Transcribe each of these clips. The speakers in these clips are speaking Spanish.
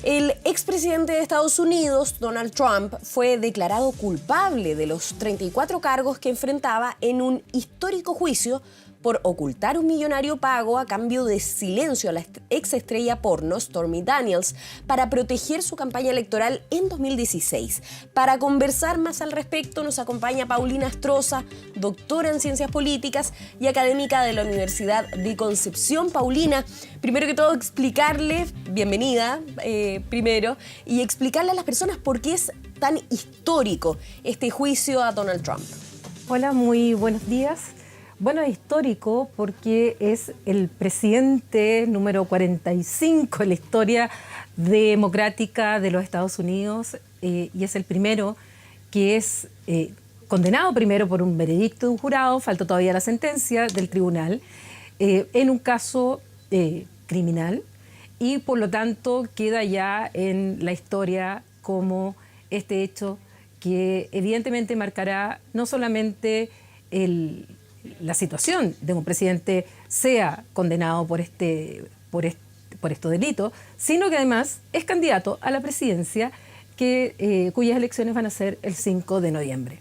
El expresidente de Estados Unidos, Donald Trump, fue declarado culpable de los 34 cargos que enfrentaba en un histórico juicio por ocultar un millonario pago a cambio de silencio a la exestrella porno Stormy Daniels para proteger su campaña electoral en 2016. Para conversar más al respecto nos acompaña Paulina Astroza, doctora en Ciencias Políticas y académica de la Universidad de Concepción. Paulina, primero que todo explicarle, bienvenida primero, y explicarle a las personas por qué es tan histórico este juicio a Donald Trump. Hola, muy buenos días. Bueno, es histórico porque es el presidente número 45 en la historia democrática de los Estados Unidos y es el primero que es condenado primero por un veredicto de un jurado, falta todavía la sentencia del tribunal, en un caso criminal y por lo tanto queda ya en la historia como este hecho que evidentemente marcará no solamente la situación de un presidente sea condenado por estos delitos, sino que además es candidato a la presidencia cuyas elecciones van a ser el 5 de noviembre.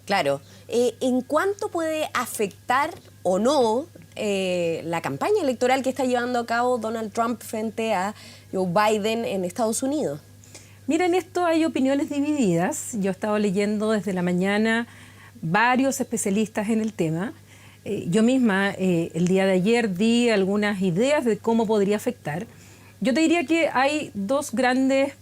Claro. ¿En cuánto puede afectar o no la campaña electoral que está llevando a cabo Donald Trump frente a Joe Biden en Estados Unidos? Mira, en esto hay opiniones divididas. Yo he estado leyendo desde la mañana varios especialistas en el tema. Yo misma el día de ayer di algunas ideas de cómo podría afectar. Yo te diría que hay dos grandes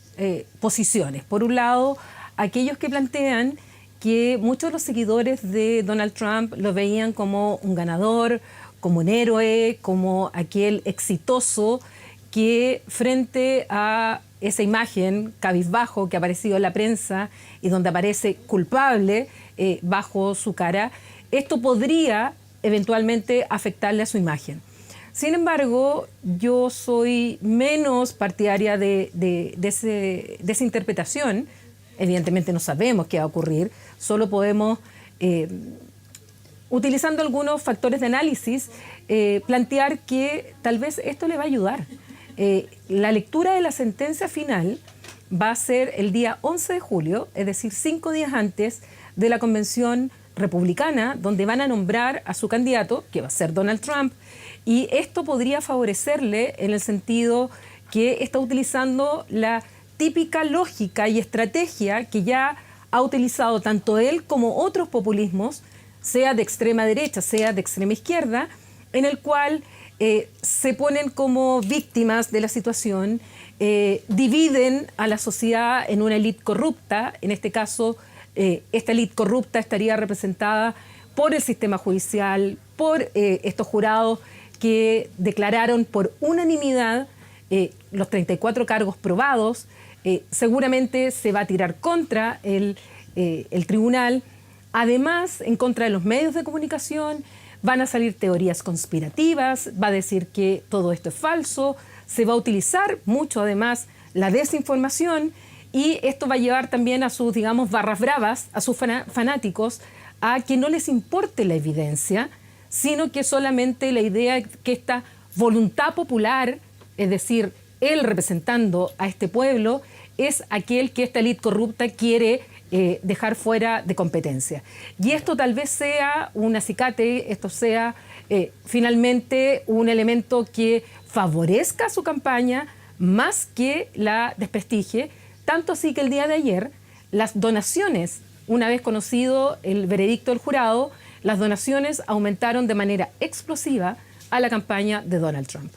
posiciones. Por un lado, aquellos que plantean que muchos de los seguidores de Donald Trump lo veían como un ganador, como un héroe, como aquel exitoso que frente a esa imagen cabizbajo que ha aparecido en la prensa y donde aparece culpable bajo su cara, esto podría eventualmente afectarle a su imagen. Sin embargo, yo soy menos partidaria de esa interpretación. Evidentemente no sabemos qué va a ocurrir, solo podemos, utilizando algunos factores de análisis, plantear que tal vez esto le va a ayudar. La lectura de la sentencia final va a ser el día 11 de julio, es decir, 5 días antes de la convención republicana, donde van a nombrar a su candidato, que va a ser Donald Trump, y esto podría favorecerle en el sentido que está utilizando la típica lógica y estrategia que ya ha utilizado tanto él como otros populismos, sea de extrema derecha, sea de extrema izquierda, en el cual se ponen como víctimas de la situación, dividen a la sociedad en una élite corrupta, en este caso esta élite corrupta estaría representada por el sistema judicial, por estos jurados que declararon por unanimidad los 34 cargos probados. Seguramente se va a tirar contra el tribunal. Además, en contra de los medios de comunicación, van a salir teorías conspirativas, va a decir que todo esto es falso, se va a utilizar mucho además la desinformación y esto va a llevar también a sus, digamos, barras bravas, a sus fanáticos, a que no les importe la evidencia, sino que solamente la idea que esta voluntad popular, es decir, él representando a este pueblo, es aquel que esta élite corrupta quiere dejar fuera de competencia. Y esto tal vez sea un acicate, esto sea finalmente un elemento que favorezca su campaña más que la desprestigie. Tanto así que el día de ayer, las donaciones, una vez conocido el veredicto del jurado, las donaciones aumentaron de manera explosiva a la campaña de Donald Trump.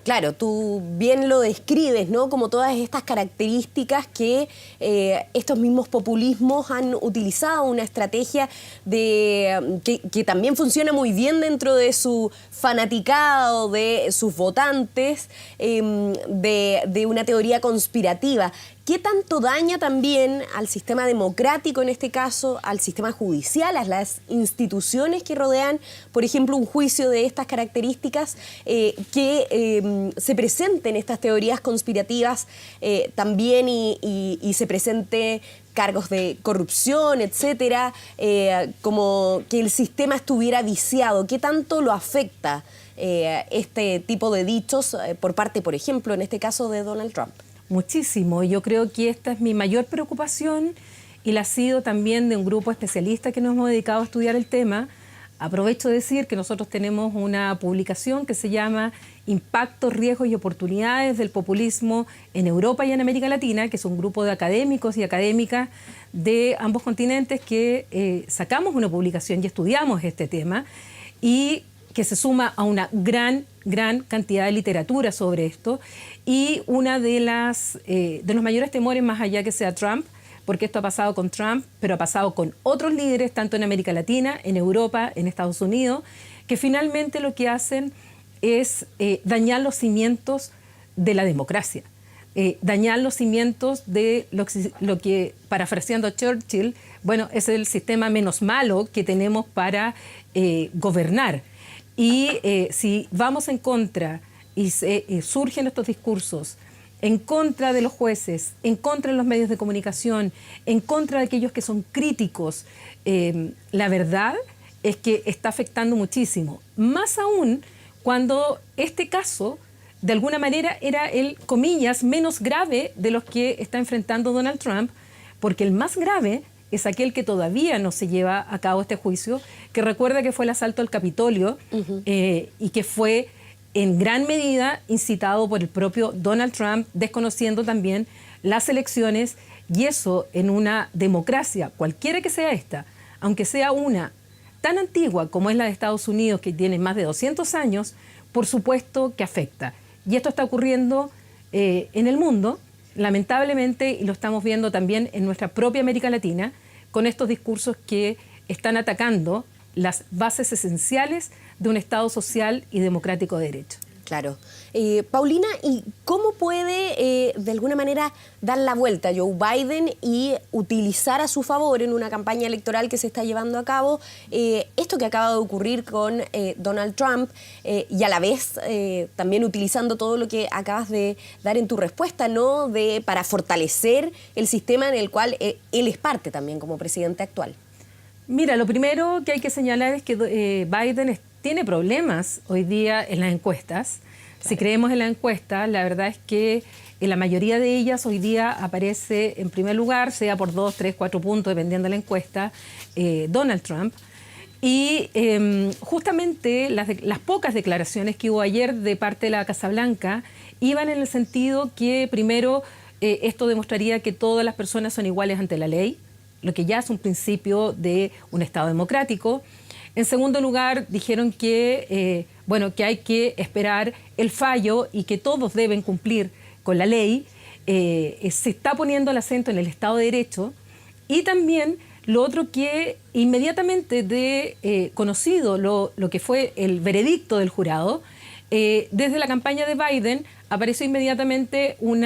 Claro, tú bien lo describes, ¿no? Como todas estas características que estos mismos populismos han utilizado, una estrategia que también funciona muy bien dentro de su fanaticado, de sus votantes, de una teoría conspirativa. ¿Qué tanto daña también al sistema democrático, en este caso, al sistema judicial, a las instituciones que rodean, por ejemplo, un juicio de estas características, que se presenten estas teorías conspirativas también y se presente cargos de corrupción, etcétera, como que el sistema estuviera viciado? ¿Qué tanto lo afecta este tipo de dichos por parte, por ejemplo, en este caso de Donald Trump? muchísimo. Yo creo que esta es mi mayor preocupación y la ha sido también de un grupo especialista que nos hemos dedicado a estudiar el tema. Aprovecho de decir que nosotros tenemos una publicación que se llama Impactos, Riesgos y Oportunidades del Populismo en Europa y en América Latina, que es un grupo de académicos y académicas de ambos continentes que sacamos una publicación y estudiamos este tema y que se suma a una gran cantidad de literatura sobre esto. Y una de los mayores temores, más allá que sea Trump, porque esto ha pasado con Trump, pero ha pasado con otros líderes, tanto en América Latina, en Europa, en Estados Unidos, que finalmente lo que hacen es dañar los cimientos de la democracia, dañar los cimientos de lo que, parafraseando a Churchill, bueno, es el sistema menos malo que tenemos para gobernar. Y si vamos en contra y surgen estos discursos en contra de los jueces, en contra de los medios de comunicación, en contra de aquellos que son críticos, la verdad es que está afectando muchísimo. Más aún cuando este caso, de alguna manera, era el, comillas, menos grave de los que está enfrentando Donald Trump, porque el más grave es aquel que todavía no se lleva a cabo este juicio, que recuerda que fue el asalto al Capitolio y que fue en gran medida incitado por el propio Donald Trump, desconociendo también las elecciones, y eso en una democracia, cualquiera que sea esta, aunque sea una tan antigua como es la de Estados Unidos, que tiene más de 200 años, por supuesto que afecta. Y esto está ocurriendo en el mundo, lamentablemente, y lo estamos viendo también en nuestra propia América Latina, con estos discursos que están atacando las bases esenciales de un Estado social y democrático de derecho. Claro. Paulina, ¿y cómo puede de alguna manera dar la vuelta Joe Biden y utilizar a su favor en una campaña electoral que se está llevando a cabo esto que acaba de ocurrir con Donald Trump y a la vez también utilizando todo lo que acabas de dar en tu respuesta, ¿no? Para fortalecer el sistema en el cual él es parte también como presidente actual? Mira, lo primero que hay que señalar es que Biden tiene problemas hoy día en las encuestas. Claro. Si creemos en la encuesta, la verdad es que en la mayoría de ellas hoy día aparece en primer lugar, sea por 2, 3, 4 puntos, dependiendo de la encuesta, Donald Trump. Y justamente las pocas declaraciones que hubo ayer de parte de la Casa Blanca iban en el sentido que, primero, esto demostraría que todas las personas son iguales ante la ley, lo que ya es un principio de un Estado democrático. En segundo lugar, dijeron que, que hay que esperar el fallo y que todos deben cumplir con la ley. Se está poniendo el acento en el Estado de Derecho. Y también lo otro que inmediatamente conocido lo que fue el veredicto del jurado, desde la campaña de Biden apareció inmediatamente un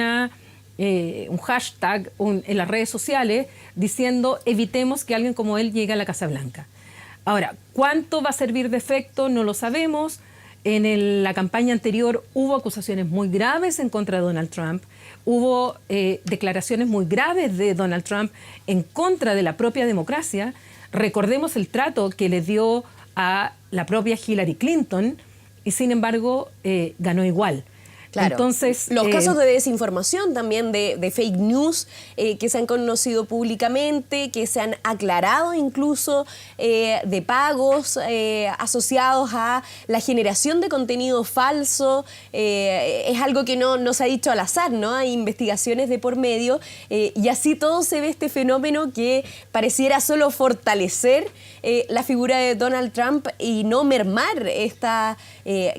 hashtag en las redes sociales diciendo evitemos que alguien como él llegue a la Casa Blanca. Ahora, ¿cuánto va a servir de efecto? No lo sabemos. En la campaña anterior hubo acusaciones muy graves en contra de Donald Trump, hubo declaraciones muy graves de Donald Trump en contra de la propia democracia. Recordemos el trato que le dio a la propia Hillary Clinton y sin embargo ganó igual. Claro. Entonces, los casos de desinformación también, de fake news que se han conocido públicamente, que se han aclarado incluso, de pagos asociados a la generación de contenido falso, es algo que no se ha dicho al azar, ¿no? Hay investigaciones de por medio y así todo se ve este fenómeno que pareciera solo fortalecer la figura de Donald Trump y no mermar esta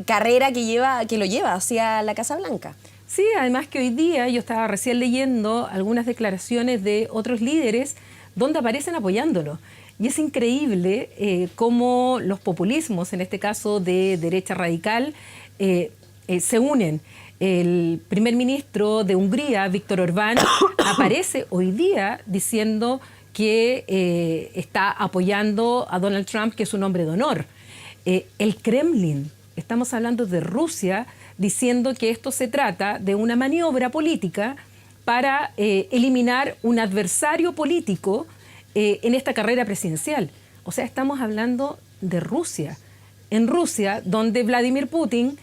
carrera que lo lleva hacia la Casa Blanca. Sí, además que hoy día yo estaba recién leyendo algunas declaraciones de otros líderes donde aparecen apoyándolo. Y es increíble cómo los populismos, en este caso de derecha radical, se unen. El primer ministro de Hungría, Viktor Orbán, aparece hoy día diciendo que está apoyando a Donald Trump, que es un hombre de honor. El Kremlin, estamos hablando de Rusia, diciendo que esto se trata de una maniobra política para eliminar un adversario político en esta carrera presidencial. O sea, estamos hablando de Rusia. En Rusia, donde Vladimir Putin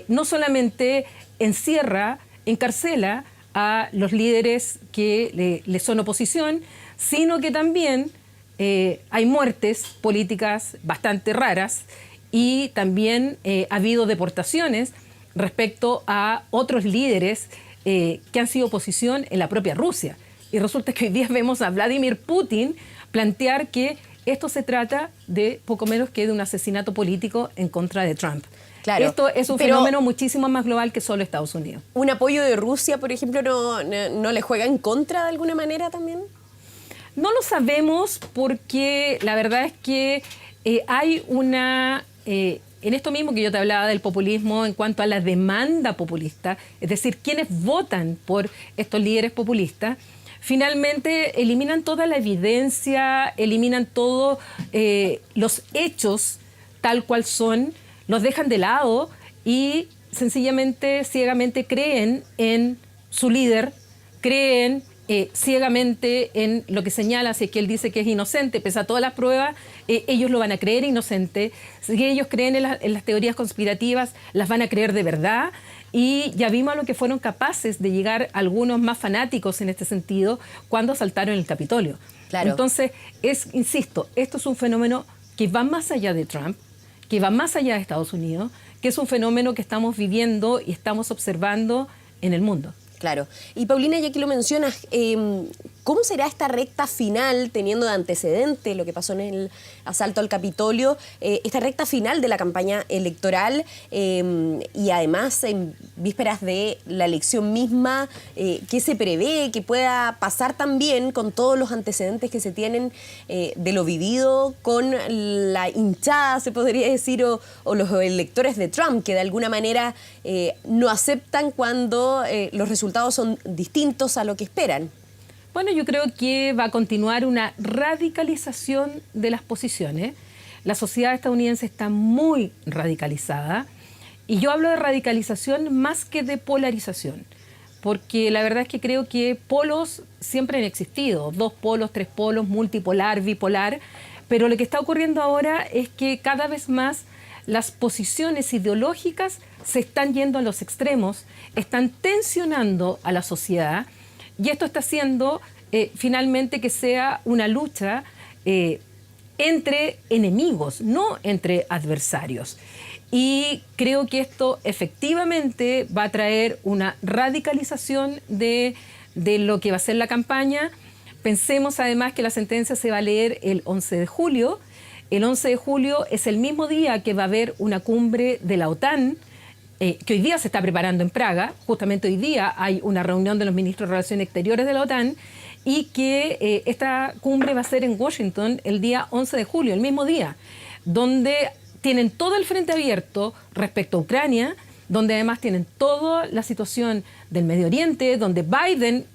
no solamente encierra, encarcela a los líderes que le son oposición, sino que también hay muertes políticas bastante raras y también ha habido deportaciones respecto a otros líderes que han sido oposición en la propia Rusia. Y resulta que hoy día vemos a Vladimir Putin plantear que esto se trata de poco menos que de un asesinato político en contra de Trump. Claro, esto es un fenómeno muchísimo más global que solo Estados Unidos. ¿Un apoyo de Rusia, por ejemplo, no le juega en contra de alguna manera también? No lo sabemos porque la verdad es que hay una... en esto mismo que yo te hablaba del populismo en cuanto a la demanda populista, es decir, quienes votan por estos líderes populistas, finalmente eliminan toda la evidencia, eliminan todos los hechos tal cual son, los dejan de lado y sencillamente, ciegamente creen en su líder, creen ciegamente en lo que señala, si es que él dice que es inocente, pese a todas las pruebas, ellos lo van a creer inocente. Si ellos creen en las teorías conspirativas, las van a creer de verdad. Y ya vimos a lo que fueron capaces de llegar algunos más fanáticos en este sentido cuando asaltaron el Capitolio. Claro. Entonces, insisto, esto es un fenómeno que va más allá de Trump, que va más allá de Estados Unidos, que es un fenómeno que estamos viviendo y estamos observando en el mundo. Claro. Y Paulina, ya que lo mencionas, ¿cómo será esta recta final, teniendo de antecedente lo que pasó en el asalto al Capitolio, esta recta final de la campaña electoral y además en vísperas de la elección misma, qué se prevé que pueda pasar también con todos los antecedentes que se tienen de lo vivido con la hinchada, se podría decir, o los electores de Trump, que de alguna manera no aceptan cuando los resultados son distintos a lo que esperan? Bueno, yo creo que va a continuar una radicalización de las posiciones. La sociedad estadounidense está muy radicalizada y yo hablo de radicalización más que de polarización, porque la verdad es que creo que polos siempre han existido, 2 polos, 3 polos, multipolar, bipolar, pero lo que está ocurriendo ahora es que cada vez más las posiciones ideológicas se están yendo a los extremos, están tensionando a la sociedad y esto está haciendo finalmente que sea una lucha entre enemigos, no entre adversarios. Y creo que esto efectivamente va a traer una radicalización de lo que va a ser la campaña. Pensemos además que la sentencia se va a leer el 11 de julio. El 11 de julio es el mismo día que va a haber una cumbre de la OTAN, que hoy día se está preparando en Praga. Justamente hoy día hay una reunión de los ministros de Relaciones Exteriores de la OTAN y que esta cumbre va a ser en Washington el día 11 de julio, el mismo día, donde tienen todo el frente abierto respecto a Ucrania, donde además tienen toda la situación del Medio Oriente, donde Biden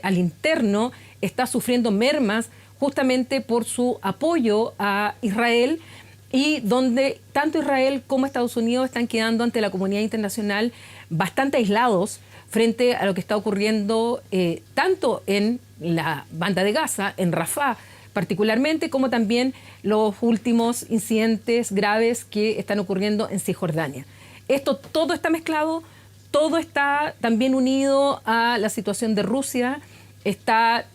al interno está sufriendo mermas justamente por su apoyo a Israel y donde tanto Israel como Estados Unidos están quedando ante la comunidad internacional bastante aislados frente a lo que está ocurriendo tanto en la banda de Gaza, en Rafah particularmente, como también los últimos incidentes graves que están ocurriendo en Cisjordania. Esto todo está mezclado, todo está también unido a la situación de Rusia, está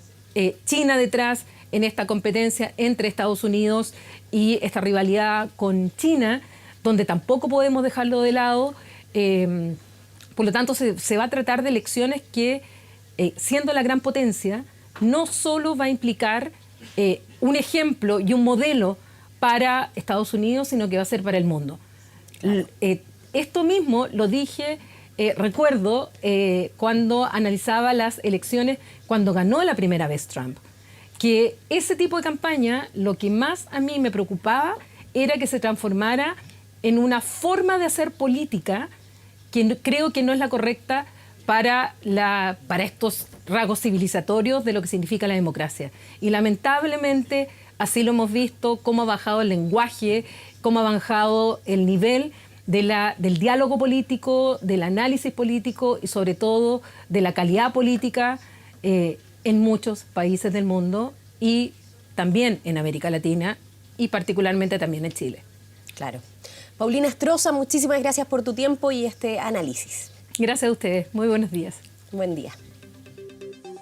China detrás en esta competencia entre Estados Unidos y esta rivalidad con China, donde tampoco podemos dejarlo de lado. Por lo tanto, se va a tratar de elecciones que, siendo la gran potencia, no solo va a implicar un ejemplo y un modelo para Estados Unidos, sino que va a ser para el mundo. Claro. Esto mismo lo dije, recuerdo, cuando analizaba las elecciones, cuando ganó la primera vez Trump, que ese tipo de campaña, lo que más a mí me preocupaba era que se transformara en una forma de hacer política que creo que no es la correcta para estos rasgos civilizatorios de lo que significa la democracia. Y lamentablemente así lo hemos visto, cómo ha bajado el lenguaje, cómo ha bajado el nivel del diálogo político, del análisis político y sobre todo de la calidad política en muchos países del mundo y también en América Latina y particularmente también en Chile. Claro. Paulina Estroza, muchísimas gracias por tu tiempo y este análisis. Gracias a ustedes. Muy buenos días. Buen día.